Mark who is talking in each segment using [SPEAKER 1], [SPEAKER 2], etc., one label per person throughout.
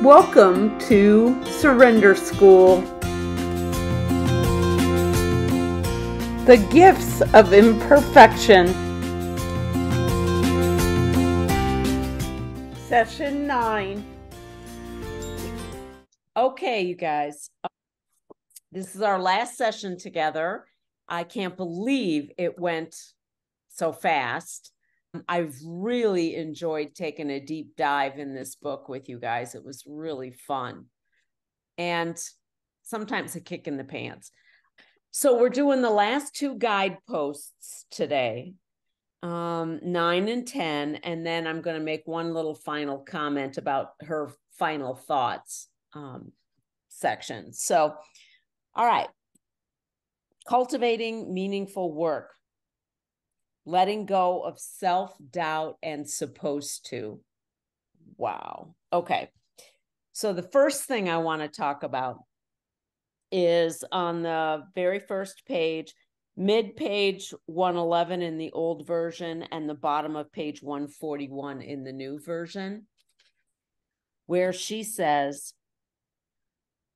[SPEAKER 1] Welcome to Surrender School. The Gifts of Imperfection. Session 9. Okay, you guys. This is our last session together. I can't believe it went so fast. I've really enjoyed taking a deep dive in this book with you guys. It was really fun and sometimes a kick in the pants. So we're doing the last two guideposts today, 9 and 10, and then I'm going to make one little final comment about her final thoughts section. So, all right. Cultivating meaningful work. Letting go of self-doubt and supposed to. Wow. Okay. So the first thing I want to talk about is on the very first page, mid-page 111 in the old version and the bottom of page 141 in the new version, where she says,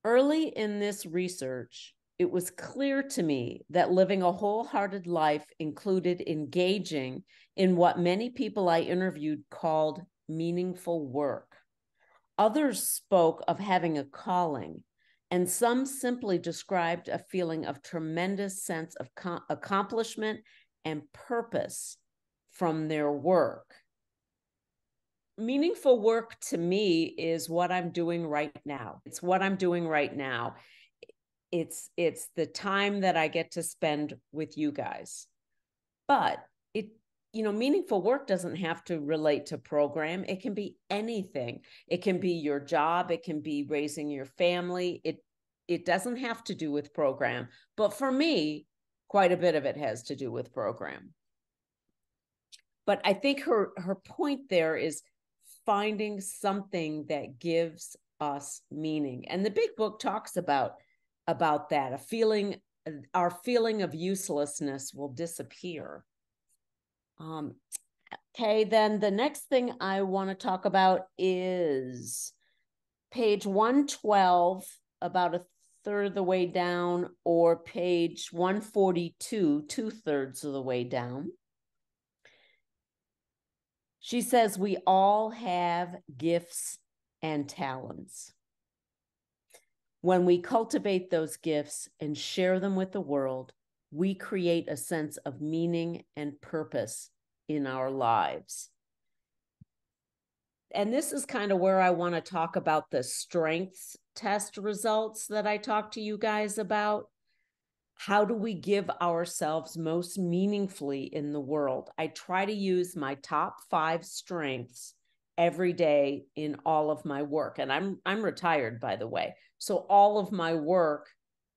[SPEAKER 1] early in this research, it was clear to me that living a wholehearted life included engaging in what many people I interviewed called meaningful work. Others spoke of having a calling, and some simply described a feeling of tremendous sense of accomplishment and purpose from their work. Meaningful work to me is what I'm doing right now. It's what I'm doing right now. It's the time that I get to spend with you guys. But meaningful work doesn't have to relate to program. It can be anything. It can be your job. It can be raising your family. It doesn't have to do with program. But for me, quite a bit of it has to do with program. But I think her point there is finding something that gives us meaning. And the big book talks about that. Our feeling of uselessness will disappear. Okay, then the next thing I want to talk about is page 112, about a third of the way down, or page 142, 2/3 of the way down. She says, we all have gifts and talents. When we cultivate those gifts and share them with the world, we create a sense of meaning and purpose in our lives. And this is kind of where I want to talk about the strengths test results that I talked to you guys about. How do we give ourselves most meaningfully in the world? I try to use my top 5 strengths every day in all of my work. And I'm retired, by the way. So all of my work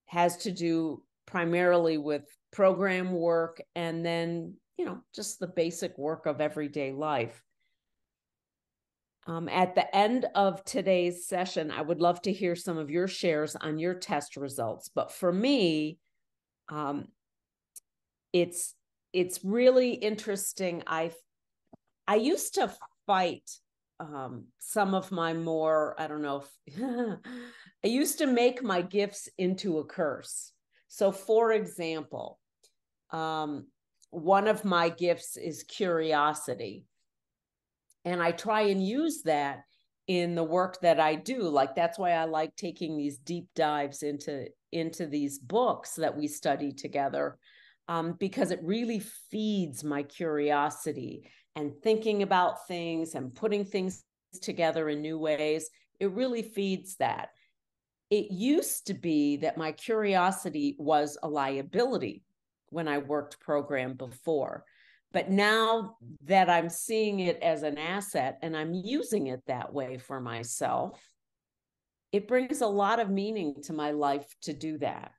[SPEAKER 1] has to do primarily with program work and then, just the basic work of everyday life. At the end of today's session, I would love to hear some of your shares on your test results. But for me, it's really interesting. I used to fight some of my more, I don't know if I used to make my gifts into a curse. So for example, one of my gifts is curiosity. And I try and use that in the work that I do. Like, that's why I like taking these deep dives into these books that we study together, because it really feeds my curiosity and thinking about things and putting things together in new ways. It really feeds that. It used to be that my curiosity was a liability when I worked program before. But now that I'm seeing it as an asset and I'm using it that way for myself, it brings a lot of meaning to my life to do that.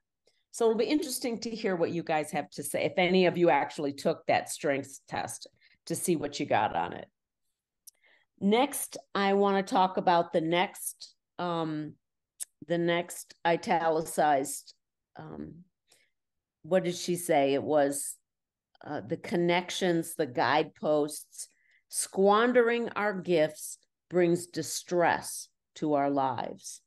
[SPEAKER 1] So it'll be interesting to hear what you guys have to say, if any of you actually took that strengths test, to see what you got on it. Next, I want to talk about the next italicized, what did she say? It was the connections, the guideposts. Squandering our gifts brings distress to our lives.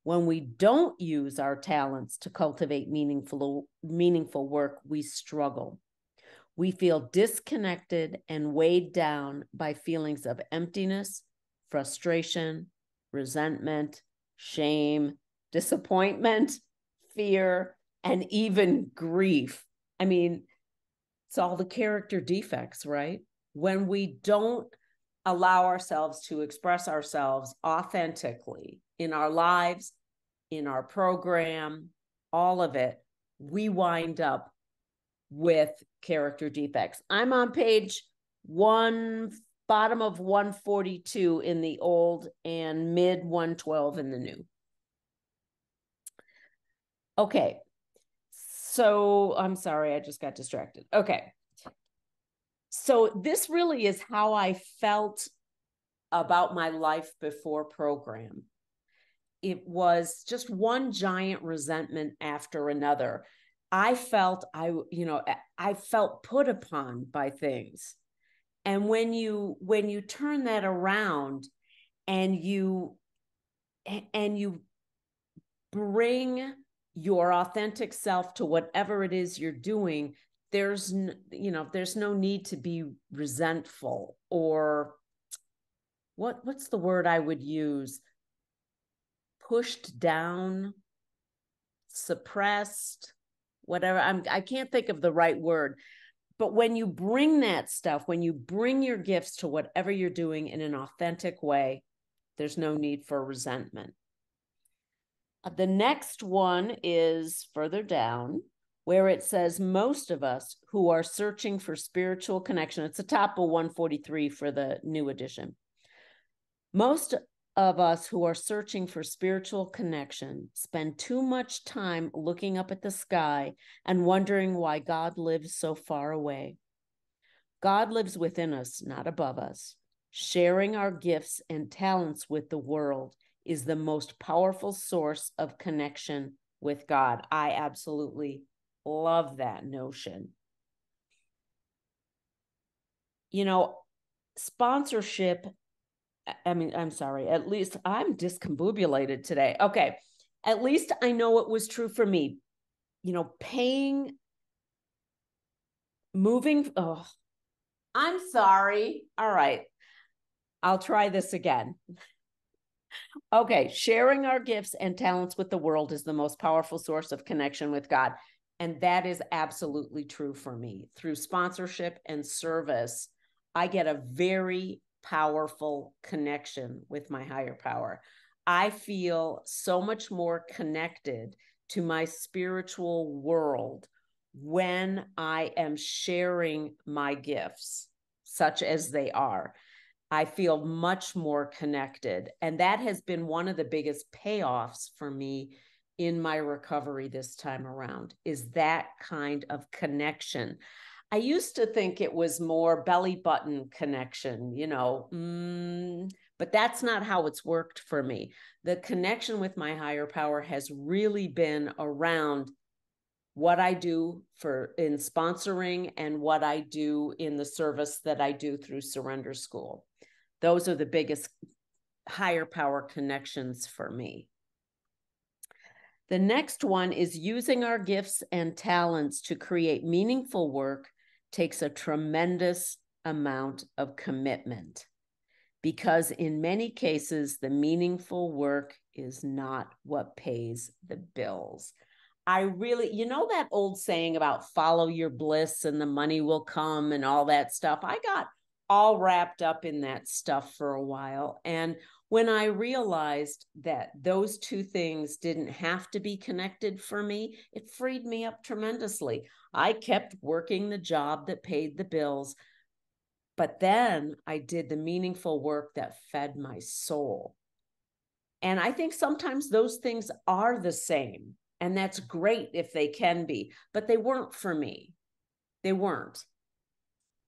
[SPEAKER 1] When we don't use our talents to cultivate meaningful work, we struggle. We feel disconnected and weighed down by feelings of emptiness, frustration, resentment, shame, disappointment, fear, and even grief. I mean, it's all the character defects, right? When we don't allow ourselves to express ourselves authentically in our lives, in our program, all of it, we wind up with character defects. I'm on page bottom of 142 in the old and mid 112 in the new. Okay. So I'm sorry, I just got distracted. Okay. So this really is how I felt about my life before program. It was just one giant resentment after another. I felt I felt put upon by things. And when you turn that around and you bring your authentic self to whatever it is you're doing, there's no need to be resentful or what's the word I would use? Pushed down, suppressed, whatever. I can't think of the right word. But when you bring that stuff, when you bring your gifts to whatever you're doing in an authentic way, there's no need for resentment. The next one is further down where it says most of us who are searching for spiritual connection. It's the top of 143 for the new edition. Most of us who are searching for spiritual connection spend too much time looking up at the sky and wondering why God lives so far away. God lives within us, not above us. Sharing our gifts and talents with the world is the most powerful source of connection with God. I absolutely love that notion. You know, sponsorship, I'm sorry, at least I'm discombobulated today. Okay, at least I know it was true for me. You know, I'm sorry. All right, I'll try this again. Okay, sharing our gifts and talents with the world is the most powerful source of connection with God. And that is absolutely true for me. Through sponsorship and service, I get a very powerful connection with my higher power. I feel so much more connected to my spiritual world when I am sharing my gifts, such as they are. I feel much more connected. And that has been one of the biggest payoffs for me in my recovery this time around, is that kind of connection. I used to think it was more belly button connection, but that's not how it's worked for me. The connection with my higher power has really been around what I do in sponsoring and what I do in the service that I do through Surrender School. Those are the biggest higher power connections for me. The next one is using our gifts and talents to create meaningful work takes a tremendous amount of commitment, because in many cases, the meaningful work is not what pays the bills. I really, that old saying about follow your bliss and the money will come and all that stuff. I got all wrapped up in that stuff for a while. And when I realized that those two things didn't have to be connected for me, it freed me up tremendously. I kept working the job that paid the bills, but then I did the meaningful work that fed my soul. And I think sometimes those things are the same, and that's great if they can be, but they weren't for me. They weren't.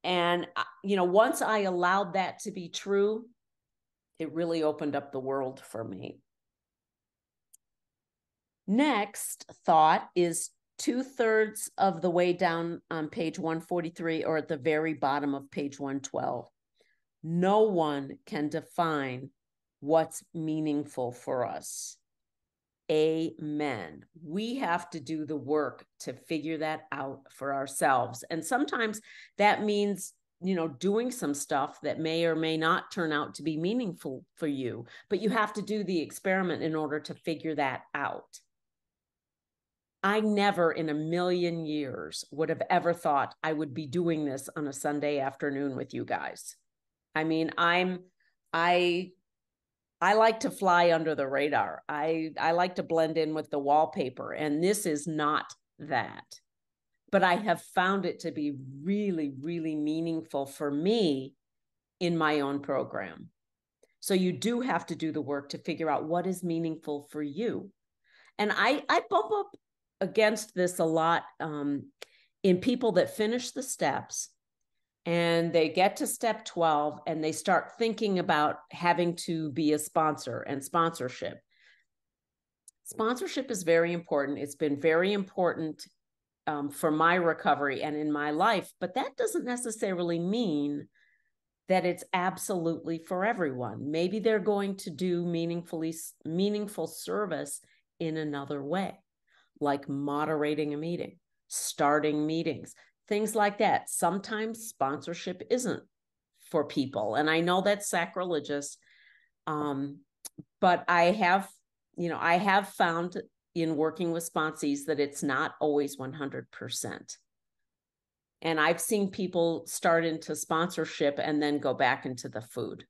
[SPEAKER 1] And, once I allowed that to be true, it really opened up the world for me. Next thought is 2/3 of the way down on page 143 or at the very bottom of page 112. No one can define what's meaningful for us. Amen. We have to do the work to figure that out for ourselves. And sometimes that means, doing some stuff that may or may not turn out to be meaningful for you, but you have to do the experiment in order to figure that out. I never in a million years would have ever thought I would be doing this on a Sunday afternoon with you guys. I mean, I like to fly under the radar. I like to blend in with the wallpaper, and this is not that. But I have found it to be really, really meaningful for me in my own program. So you do have to do the work to figure out what is meaningful for you. And I bump up against this a lot in people that finish the steps and they get to step 12 and they start thinking about having to be a sponsor and sponsorship. Sponsorship is very important. It's been very important for my recovery and in my life, but that doesn't necessarily mean that it's absolutely for everyone. Maybe they're going to do meaningful service in another way, like moderating a meeting, starting meetings, things like that. Sometimes sponsorship isn't for people. And I know that's sacrilegious, but I have found in working with sponsees that it's not always 100%. And I've seen people start into sponsorship and then go back into the food.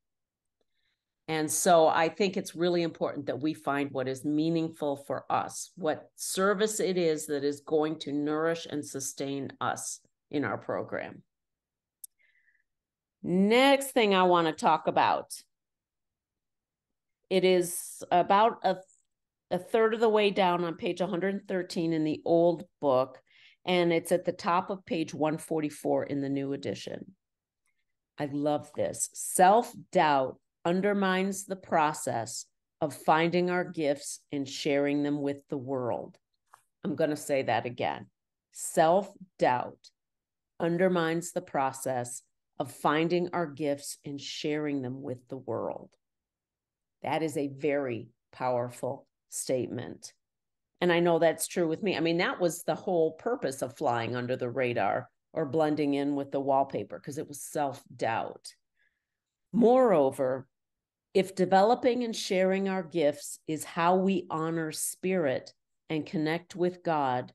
[SPEAKER 1] And so I think it's really important that we find what is meaningful for us, what service it is that is going to nourish and sustain us in our program. Next thing I want to talk about. It is about a third of the way down on page 113 in the old book, and it's at the top of page 144 in the new edition. I love this. Self-doubt undermines the process of finding our gifts and sharing them with the world. I'm going to say that again. Self-doubt undermines the process of finding our gifts and sharing them with the world. That is a very powerful statement. And I know that's true with me. I mean, that was the whole purpose of flying under the radar or blending in with the wallpaper, because it was self-doubt. Moreover, if developing and sharing our gifts is how we honor spirit and connect with God,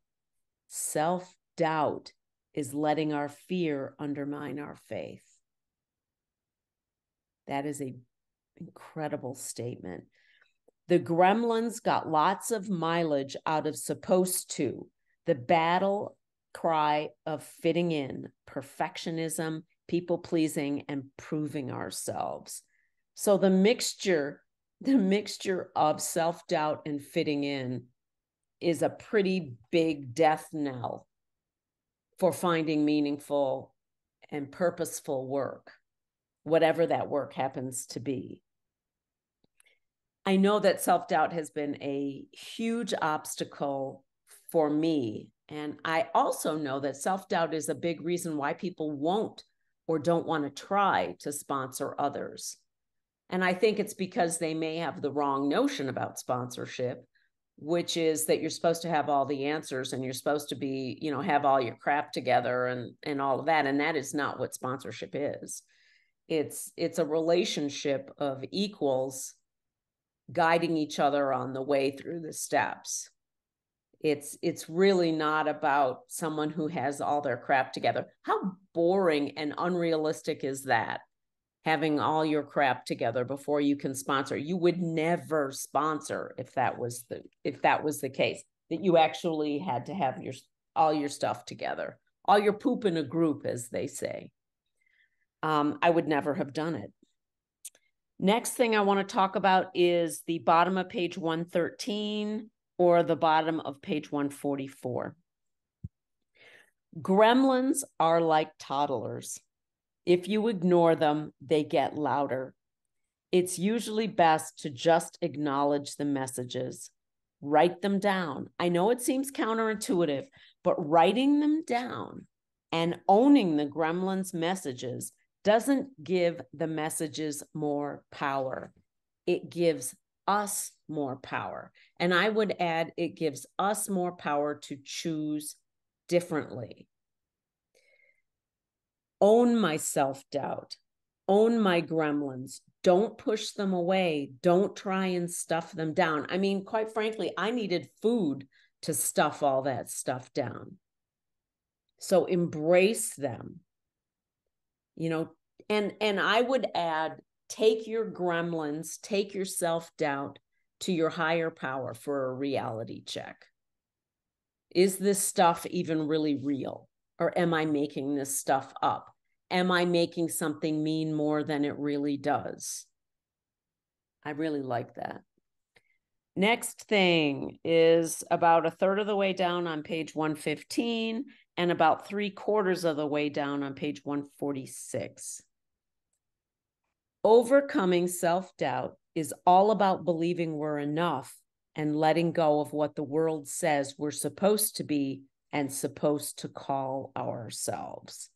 [SPEAKER 1] self-doubt is letting our fear undermine our faith. That is an incredible statement. The gremlins got lots of mileage out of supposed to, the battle cry of fitting in, perfectionism, people pleasing, and proving ourselves. So the mixture of self-doubt and fitting in is a pretty big death knell for finding meaningful and purposeful work, whatever that work happens to be. I know that self-doubt has been a huge obstacle for me. And I also know that self-doubt is a big reason why people won't or don't want to try to sponsor others. And I think it's because they may have the wrong notion about sponsorship, which is that you're supposed to have all the answers and you're supposed to be, have all your crap together and all of that. And that is not what sponsorship is. It's a relationship of equals guiding each other on the way through the steps. It's really not about someone who has all their crap together. How boring and unrealistic is that? Having all your crap together before you can sponsor. You would never sponsor if that was the case, that you actually had to have all your stuff together, all your poop in a group, as they say. I would never have done it. Next thing I want to talk about is the bottom of page 113 or the bottom of page 144. Gremlins are like toddlers. If you ignore them, they get louder. It's usually best to just acknowledge the messages. Write them down. I know it seems counterintuitive, but writing them down and owning the gremlins' messages doesn't give the messages more power. it gives us more power. And I would add, it gives us more power to choose differently. Own my self-doubt, own my gremlins. Don't push them away. Don't try and stuff them down. I mean, quite frankly, I needed food to stuff all that stuff down. So embrace them, you know, and I would add, take your gremlins, take your self-doubt to your higher power for a reality check. Is this stuff even really real? Or am I making this stuff up? Am I making something mean more than it really does? I really like that. Next thing is about a third of the way down on page 115 and about 3/4 of the way down on page 146. Overcoming self-doubt is all about believing we're enough and letting go of what the world says we're supposed to be and supposed to call ourselves.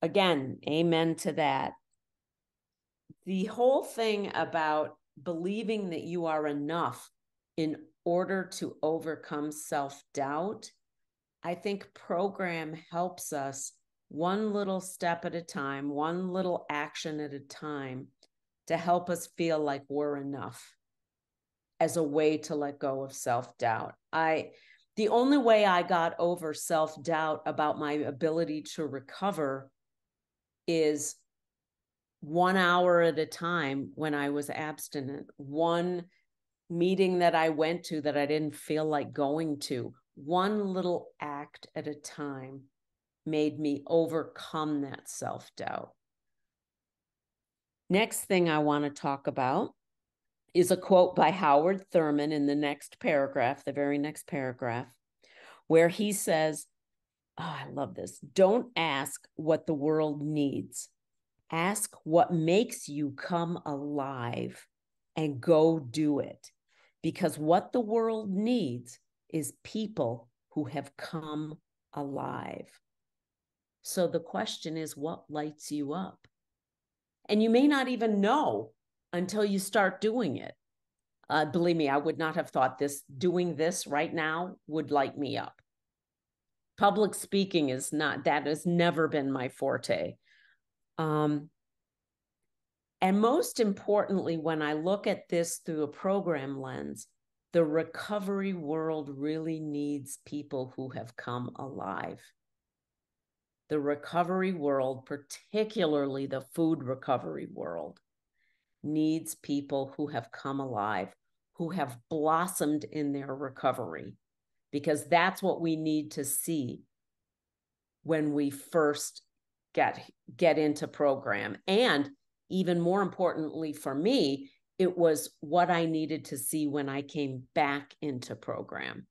[SPEAKER 1] Again, amen to that. The whole thing about believing that you are enough in order to overcome self-doubt, I think program helps us one little step at a time, one little action at a time to help us feel like we're enough as a way to let go of self-doubt. The only way I got over self-doubt about my ability to recover is 1 hour at a time when I was abstinent, one meeting that I went to that I didn't feel like going to, one little act at a time made me overcome that self-doubt. Next thing I want to talk about is a quote by Howard Thurman in the next paragraph, the very next paragraph, where he says, oh, I love this. Don't ask what the world needs. Ask what makes you come alive and go do it. Because what the world needs is people who have come alive. So the question is, what lights you up? And you may not even know until you start doing it. Believe me, I would not have thought doing this right now would light me up. Public speaking that has never been my forte. And most importantly, when I look at this through a program lens, the recovery world really needs people who have come alive. The recovery world, particularly the food recovery world, needs people who have come alive, who have blossomed in their recovery, because that's what we need to see when we first get into program. And even more importantly for me, it was what I needed to see when I came back into program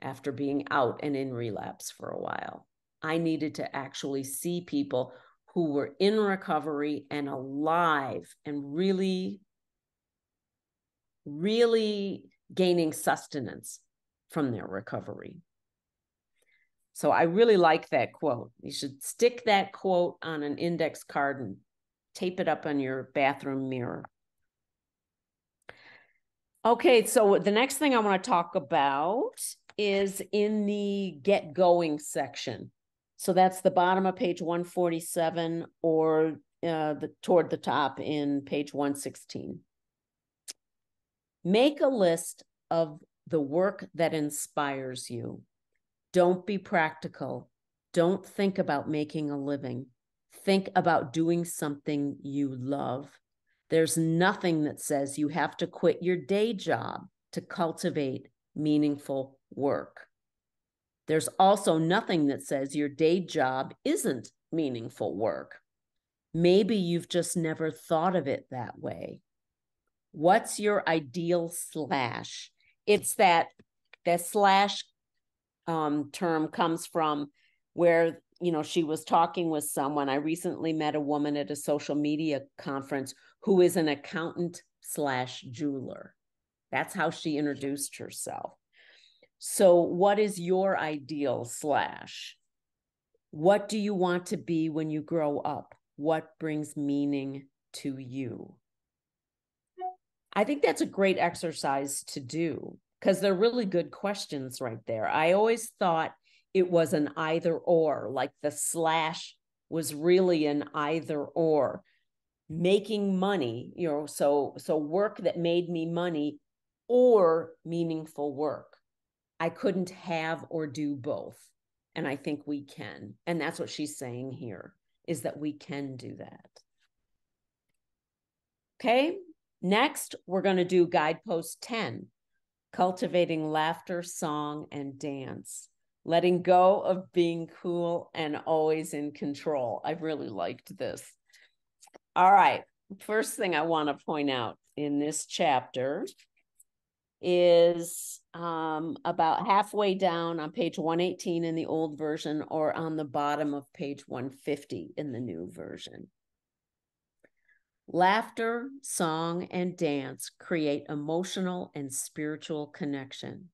[SPEAKER 1] after being out and in relapse for a while. I needed to actually see people who were in recovery and alive and really, really gaining sustenance from their recovery. So I really like that quote. You should stick that quote on an index card and tape it up on your bathroom mirror. Okay, so the next thing I want to talk about is in the get going section. So that's the bottom of page 147 or toward the top in page 116. Make a list of the work that inspires you. Don't be practical. Don't think about making a living. Think about doing something you love. There's nothing that says you have to quit your day job to cultivate meaningful work. There's also nothing that says your day job isn't meaningful work. Maybe you've just never thought of it that way. What's your ideal slash? It's that slash term comes from where, she was talking with someone. I recently met a woman at a social media conference who is an accountant / jeweler. That's how she introduced herself. So what is your ideal slash? What do you want to be when you grow up? What brings meaning to you? I think that's a great exercise to do because they're really good questions right there. I always thought it was an either or, like the slash was really an either or. Making money, so work that made me money or meaningful work. I couldn't have or do both. And I think we can. And that's what she's saying here, is that we can do that. Okay, next we're going to do guidepost 10, cultivating laughter, song, and dance. Letting go of being cool and always in control. I really liked this. All right. First thing I want to point out in this chapter is about halfway down on page 118 in the old version, or on the bottom of page 150 in the new version. Laughter, song, and dance create emotional and spiritual connection.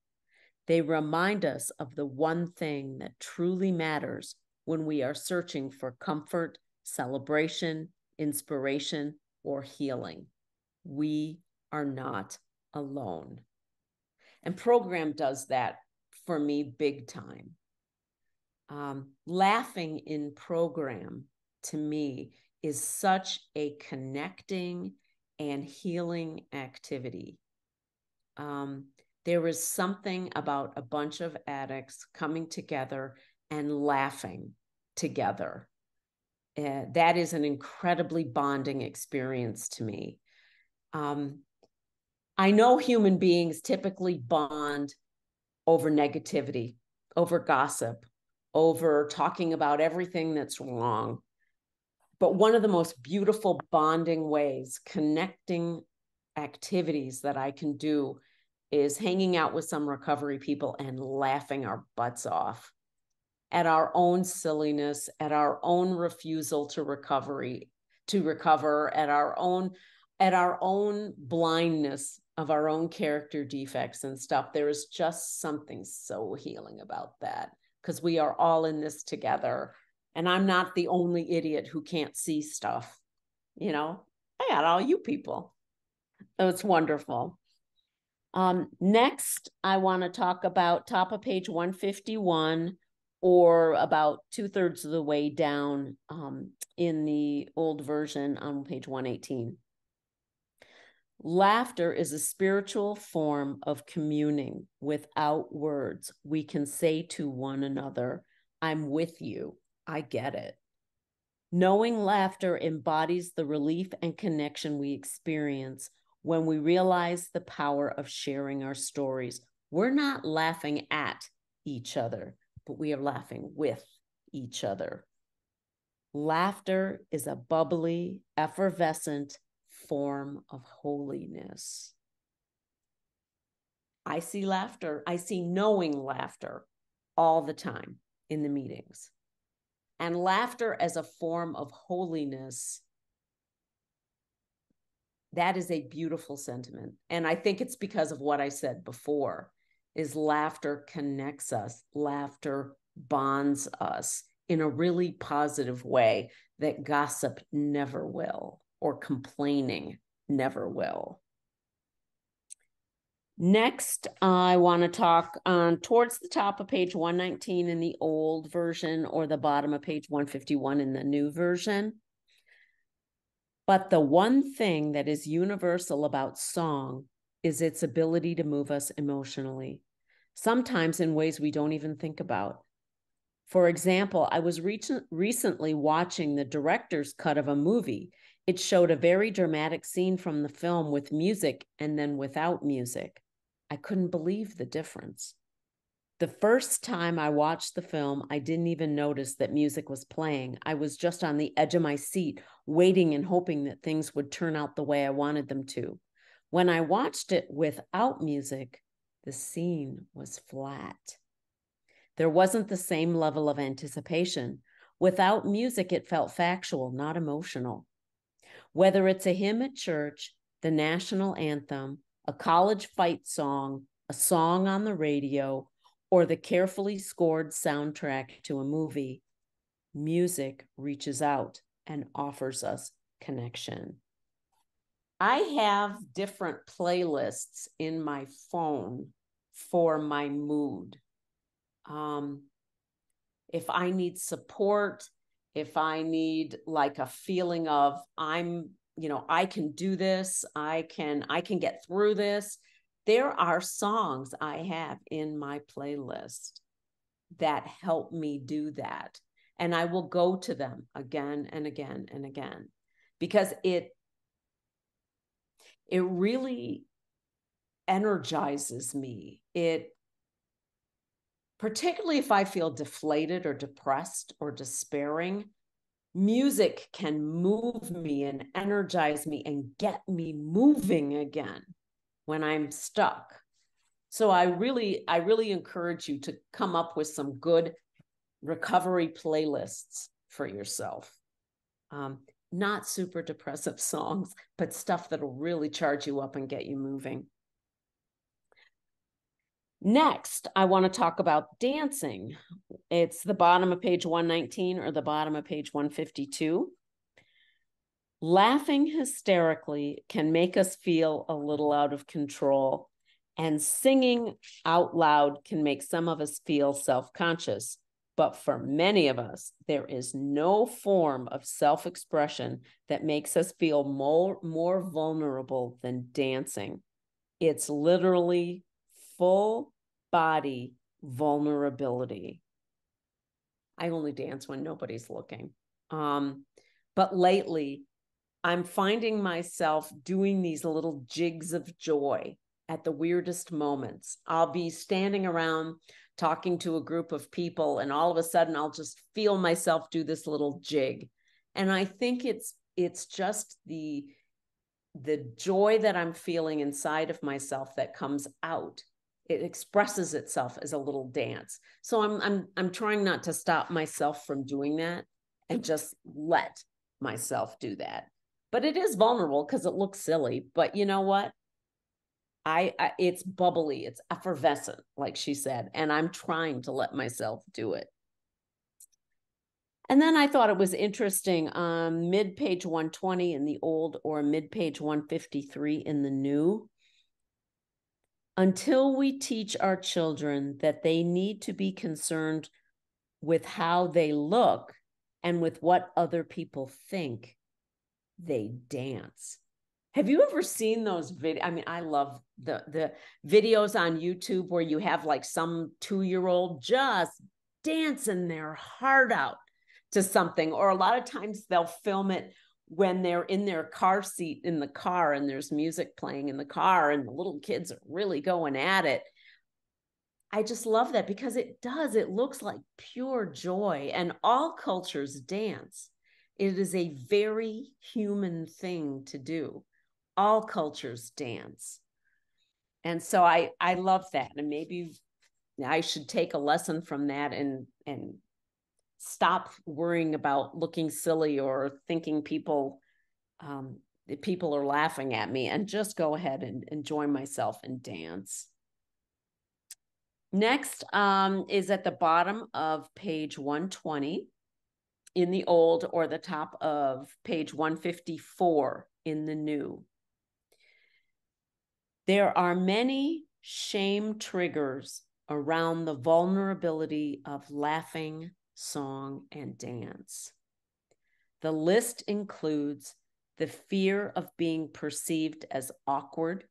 [SPEAKER 1] They remind us of the one thing that truly matters when we are searching for comfort, celebration, inspiration, or healing. We are not alone. And program does that for me big time. Laughing in program, to me, is such a connecting and healing activity. There is something about a bunch of addicts coming together and laughing together. That is an incredibly bonding experience to me. I know human beings typically bond over negativity, over gossip, over talking about everything that's wrong. But one of the most beautiful bonding ways, connecting activities that I can do, is hanging out with some recovery people and laughing our butts off at our own silliness, at our own refusal to recover, at our own blindness of our own character defects and stuff. There is just something so healing about that, because we are all in this together. And I'm not the only idiot who can't see stuff. I got all you people. So it's wonderful. Next, I want to talk about top of page 151, or about 2/3 of the way down in the old version on page 118. Laughter is a spiritual form of communing without words. We can say to one another, I'm with you. I get it. Knowing laughter embodies the relief and connection we experience when we realize the power of sharing our stories. We're not laughing at each other, but we are laughing with each other. Laughter is a bubbly, effervescent form of holiness. I see laughter. I see knowing laughter all the time in the meetings. And laughter as a form of holiness, that is a beautiful sentiment. And I think it's because of what I said before, is laughter connects us. Laughter bonds us in a really positive way that gossip never will, or complaining never will. Next, I want to talk towards the top of page 119 in the old version, or the bottom of page 151 in the new version. But the one thing that is universal about song is its ability to move us emotionally, sometimes in ways we don't even think about. For example, I was recently watching the director's cut of a movie. It showed a very dramatic scene from the film with music and then without music. I couldn't believe the difference. The first time I watched the film, I didn't even notice that music was playing. I was just on the edge of my seat, waiting and hoping that things would turn out the way I wanted them to. When I watched it without music, the scene was flat. There wasn't the same level of anticipation. Without music, it felt factual, not emotional. Whether it's a hymn at church, the national anthem, a college fight song, a song on the radio, or the carefully scored soundtrack to a movie, music reaches out and offers us connection. I have different playlists in my phone for my mood. If I need support, if I need like a feeling of I can do this, I can get through this, there are songs I have in my playlist that help me do that. And I will go to them again and again and again because it really energizes me. Particularly if I feel deflated or depressed or despairing, music can move me and energize me and get me moving again when I'm stuck. So I really encourage you to come up with some good recovery playlists for yourself. Not super depressive songs, but stuff that'll really charge you up and get you moving. Next, I want to talk about dancing. It's the bottom of page 119 or the bottom of page 152. Laughing hysterically can make us feel a little out of control, and singing out loud can make some of us feel self-conscious. But for many of us, there is no form of self-expression that makes us feel more vulnerable than dancing. It's literally full body vulnerability. I only dance when nobody's looking. But lately, I'm finding myself doing these little jigs of joy at the weirdest moments. I'll be standing around talking to a group of people, and all of a sudden I'll just feel myself do this little jig. And I think it's just the joy that I'm feeling inside of myself that comes out. It expresses itself as a little dance. So I'm trying not to stop myself from doing that and just let myself do that. But it is vulnerable because it looks silly. But you know what? It's bubbly, it's effervescent, like she said, and I'm trying to let myself do it. And then I thought it was interesting on mid-page 120 in the old or mid-page 153 in the new. Until we teach our children that they need to be concerned with how they look and with what other people think, they dance. Have you ever seen those videos? I mean, I love the videos on YouTube where you have like some 2-year-old just dancing their heart out to something. Or a lot of times they'll film it when they're in their car seat in the car and there's music playing in the car and the little kids are really going at it. I just love that because it looks like pure joy, and all cultures dance. It is a very human thing to do. All cultures dance. And so I love that. And maybe I should take a lesson from that and stop worrying about looking silly or thinking people are laughing at me, and just go ahead and enjoy myself and dance. Next is at the bottom of page 120 in the old, or the top of page 154 in the new. There are many shame triggers around the vulnerability of laughing, song, and dance. The list includes the fear of being perceived as awkward,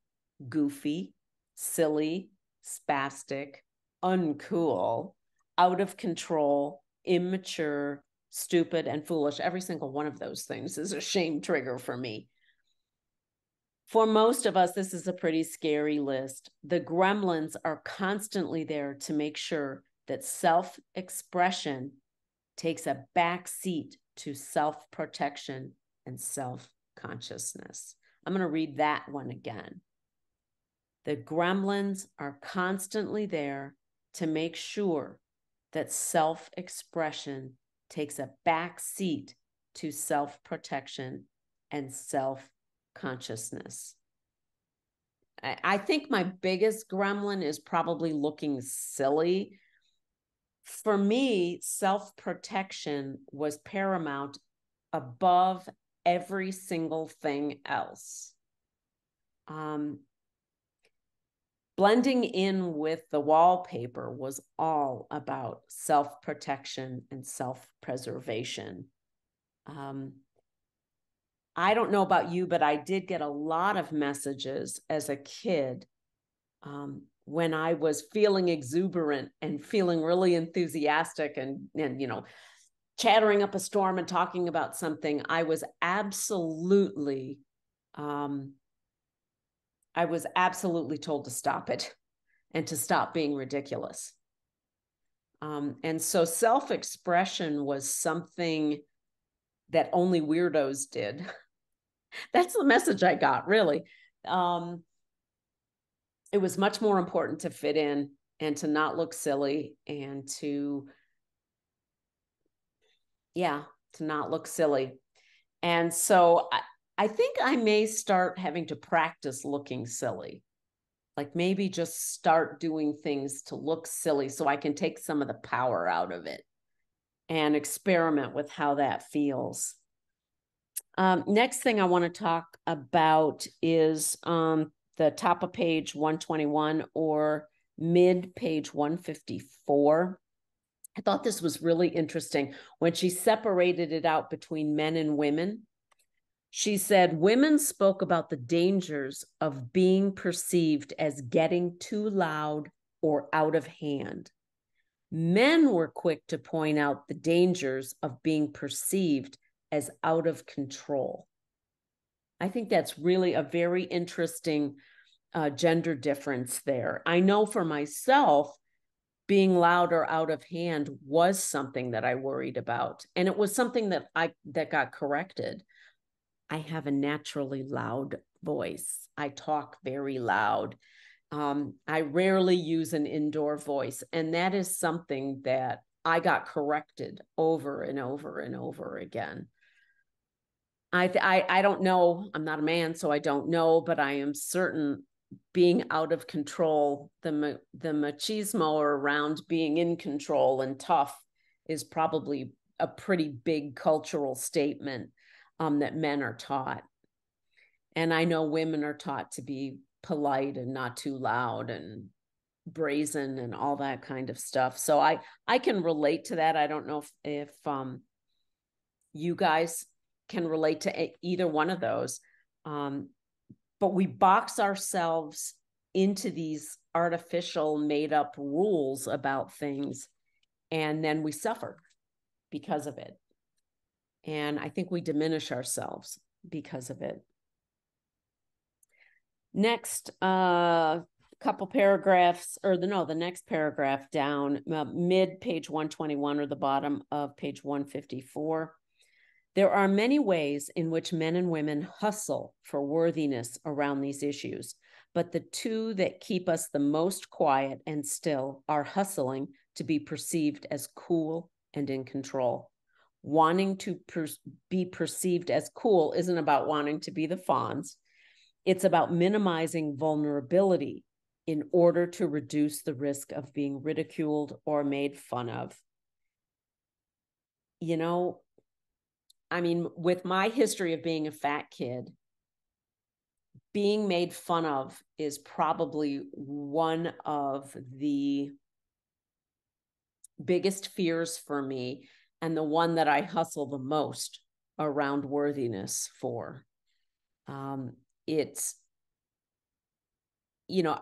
[SPEAKER 1] goofy, silly, spastic, uncool, out of control, immature, stupid, and foolish. Every single one of those things is a shame trigger for me. For most of us, this is a pretty scary list. The gremlins are constantly there to make sure that self-expression takes a back seat to self-protection and self-consciousness. I'm going to read that one again. The gremlins are constantly there to make sure that self-expression takes a back seat to self-protection and self-consciousness. I think my biggest gremlin is probably looking silly. For me, self-protection was paramount above every single thing else. Blending in with the wallpaper was all about self-protection and self-preservation. I don't know about you, but I did get a lot of messages as a kid when I was feeling exuberant and feeling really enthusiastic and you know, chattering up a storm and talking about something. I was absolutely told to stop it and to stop being ridiculous. And so self-expression was something that only weirdos did. That's the message I got, really. It was much more important to fit in and to not look silly and to not look silly. And so I think I may start having to practice looking silly. Like maybe just start doing things to look silly so I can take some of the power out of it and experiment with how that feels. Next thing I want to talk about is the top of page 121 or mid page 154. I thought this was really interesting when she separated it out between men and women. She said, women spoke about the dangers of being perceived as getting too loud or out of hand. Men were quick to point out the dangers of being perceived as out of control. I think that's really a very interesting gender difference there. I know for myself, being loud or out of hand was something that I worried about. And it was something that got corrected. I have a naturally loud voice. I talk very loud. I rarely use an indoor voice. And that is something that I got corrected over and over and over again. I don't know. I'm not a man, so I don't know, but I am certain being out of control, the machismo around being in control and tough is probably a pretty big cultural statement that men are taught. And I know women are taught to be polite and not too loud and brazen and all that kind of stuff. So I can relate to that. I don't know if you guys can relate to either one of those. But we box ourselves into these artificial made up rules about things, and then we suffer because of it. And I think we diminish ourselves because of it. Next, couple paragraphs, or the next paragraph down, mid page 121 or the bottom of page 154. There are many ways in which men and women hustle for worthiness around these issues, but the two that keep us the most quiet and still are hustling to be perceived as cool and in control. Wanting to be perceived as cool isn't about wanting to be the Fonz. It's about minimizing vulnerability in order to reduce the risk of being ridiculed or made fun of. You know, I mean, with my history of being a fat kid, being made fun of is probably one of the biggest fears for me and the one that I hustle the most around worthiness for. It's, you know,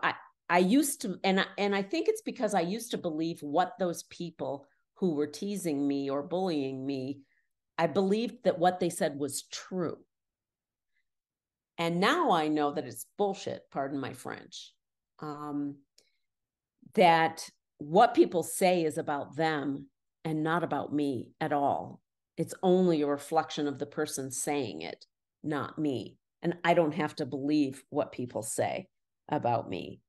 [SPEAKER 1] I used to, and I think it's because I used to believe what those people who were teasing me or bullying me, I believed that what they said was true. And now I know that it's bullshit, pardon my French. That what people say is about them and not about me at all. It's only a reflection of the person saying it, not me. And I don't have to believe what people say about me.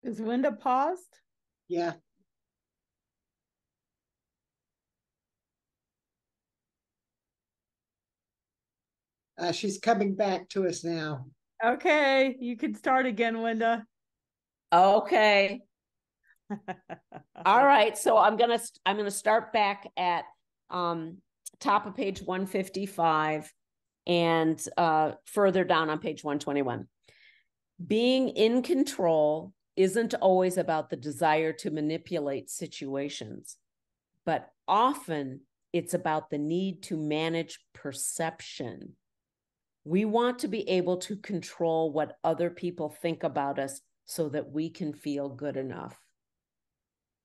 [SPEAKER 2] Is Linda paused?
[SPEAKER 3] Yeah. She's coming back to us now.
[SPEAKER 2] Okay, you can start again, Linda.
[SPEAKER 1] Okay. All right. So I'm gonna start back at top of page 155 and further down on page 121. Being in control isn't always about the desire to manipulate situations, but often it's about the need to manage perception. We want to be able to control what other people think about us so that we can feel good enough.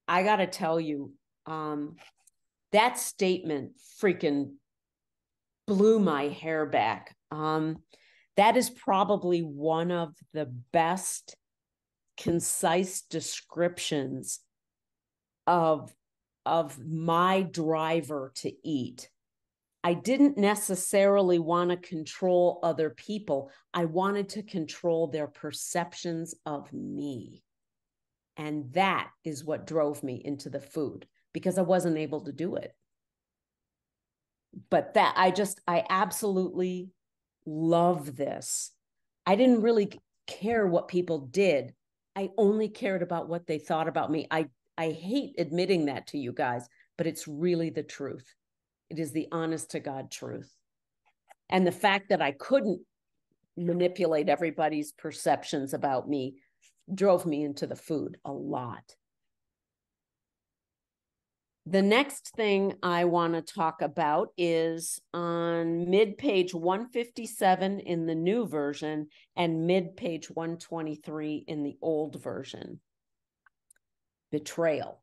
[SPEAKER 1] I got to tell you, that statement freaking blew my hair back. That is probably one of the best concise descriptions of my driver to eat. I didn't necessarily want to control other people. I wanted to control their perceptions of me. And that is what drove me into the food, because I wasn't able to do it. But I absolutely love this. I didn't really care what people did. I only cared about what they thought about me. I hate admitting that to you guys, but it's really the truth. It is the honest to God truth. And the fact that I couldn't manipulate everybody's perceptions about me drove me into the food a lot. The next thing I want to talk about is on mid-page 157 in the new version and mid-page 123 in the old version. Betrayal.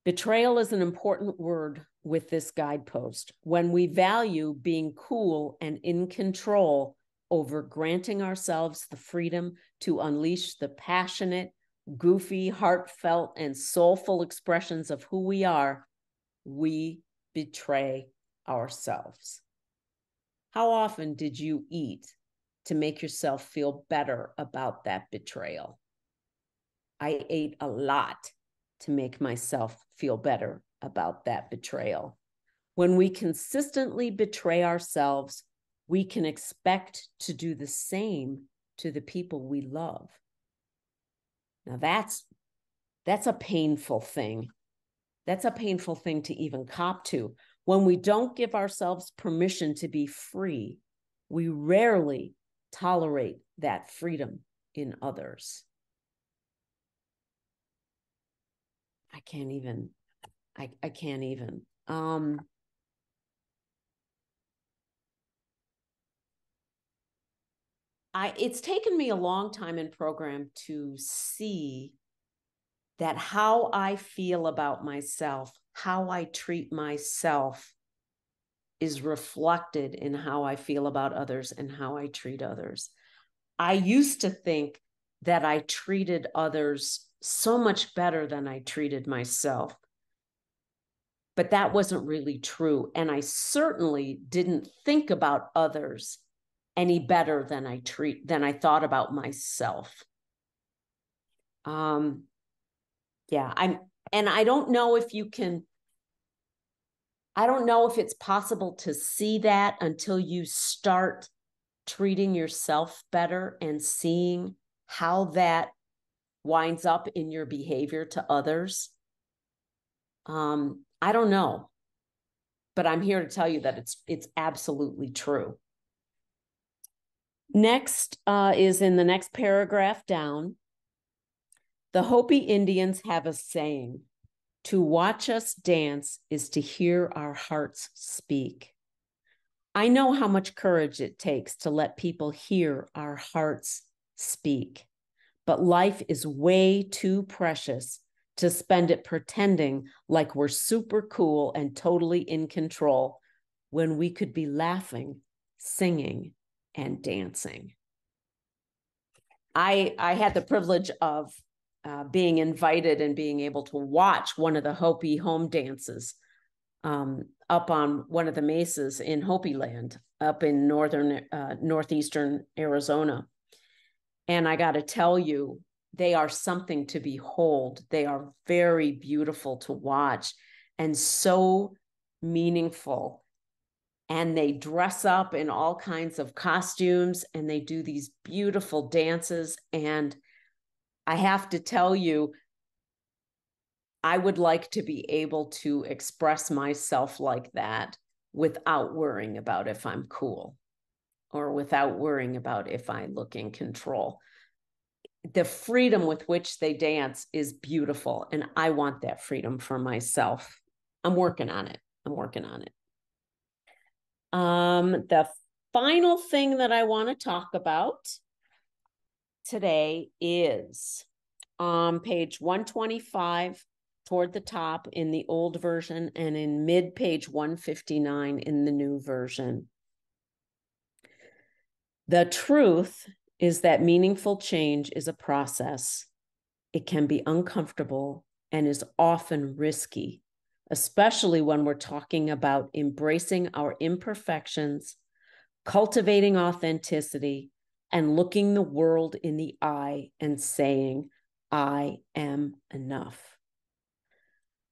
[SPEAKER 1] Betrayal is an important word with this guidepost. When we value being cool and in control over granting ourselves the freedom to unleash the passionate, goofy, heartfelt, and soulful expressions of who we are, we betray ourselves. How often did you eat to make yourself feel better about that betrayal? I ate a lot to make myself feel better about that betrayal. When we consistently betray ourselves, we can expect to do the same to the people we love. Now that's a painful thing. That's a painful thing to even cop to. When we don't give ourselves permission to be free, we rarely tolerate that freedom in others. I can't even. It's taken me a long time in program to see that how I feel about myself, how I treat myself is reflected in how I feel about others and how I treat others. I used to think that I treated others so much better than I treated myself. But that wasn't really true. And I certainly didn't think about others any better than I thought about myself. Yeah, I don't know if I don't know if it's possible to see that until you start treating yourself better and seeing how that winds up in your behavior to others. I don't know, but I'm here to tell you that it's absolutely true. Next is in the next paragraph down. The Hopi Indians have a saying, to watch us dance is to hear our hearts speak. I know how much courage it takes to let people hear our hearts speak, but life is way too precious to spend it pretending like we're super cool and totally in control when we could be laughing, singing, and dancing. I had the privilege of being invited and being able to watch one of the Hopi home dances up on one of the mesas in Hopi land up in northeastern Arizona. And I got to tell you, they are something to behold. They are very beautiful to watch and so meaningful. and they dress up in all kinds of costumes and they do these beautiful dances. And I have to tell you, I would like to be able to express myself like that without worrying about if I'm cool or without worrying about if I look in control. The freedom with which they dance is beautiful, and I want that freedom for myself. I'm working on it. The final thing that I want to talk about today is on page 125 toward the top in the old version and in mid page 159 in the new version. The truth is that meaningful change is a process. It can be uncomfortable and is often risky, especially when we're talking about embracing our imperfections, cultivating authenticity, and looking the world in the eye and saying, I am enough.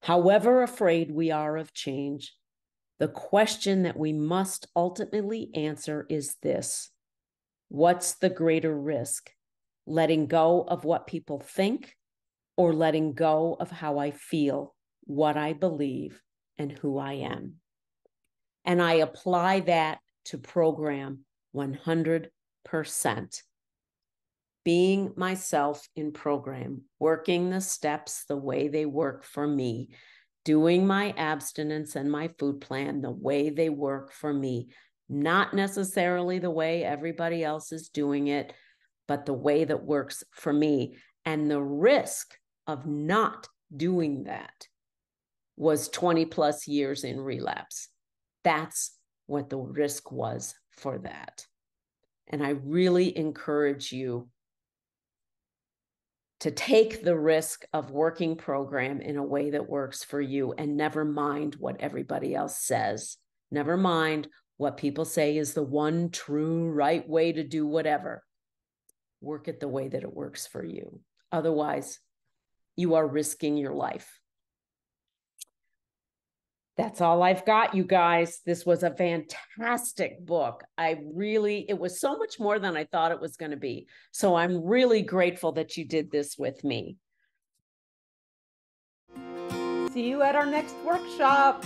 [SPEAKER 1] However afraid we are of change, the question that we must ultimately answer is this: what's the greater risk? Letting go of what people think, or letting go of how I feel, what I believe, and who I am? And I apply that to program 100%. Being myself in program, working the steps the way they work for me, doing my abstinence and my food plan the way they work for me, not necessarily the way everybody else is doing it, but the way that works for me. And the risk of not doing that was 20 plus years in relapse. That's what the risk was for that. And I really encourage you to take the risk of working program in a way that works for you, and never mind what everybody else says. Never mind what people say is the one true right way to do whatever. Work it the way that it works for you. Otherwise, you are risking your life. That's all I've got, you guys. This was a fantastic book. It was so much more than I thought it was going to be. So I'm really grateful that you did this with me.
[SPEAKER 2] See you at our next workshop.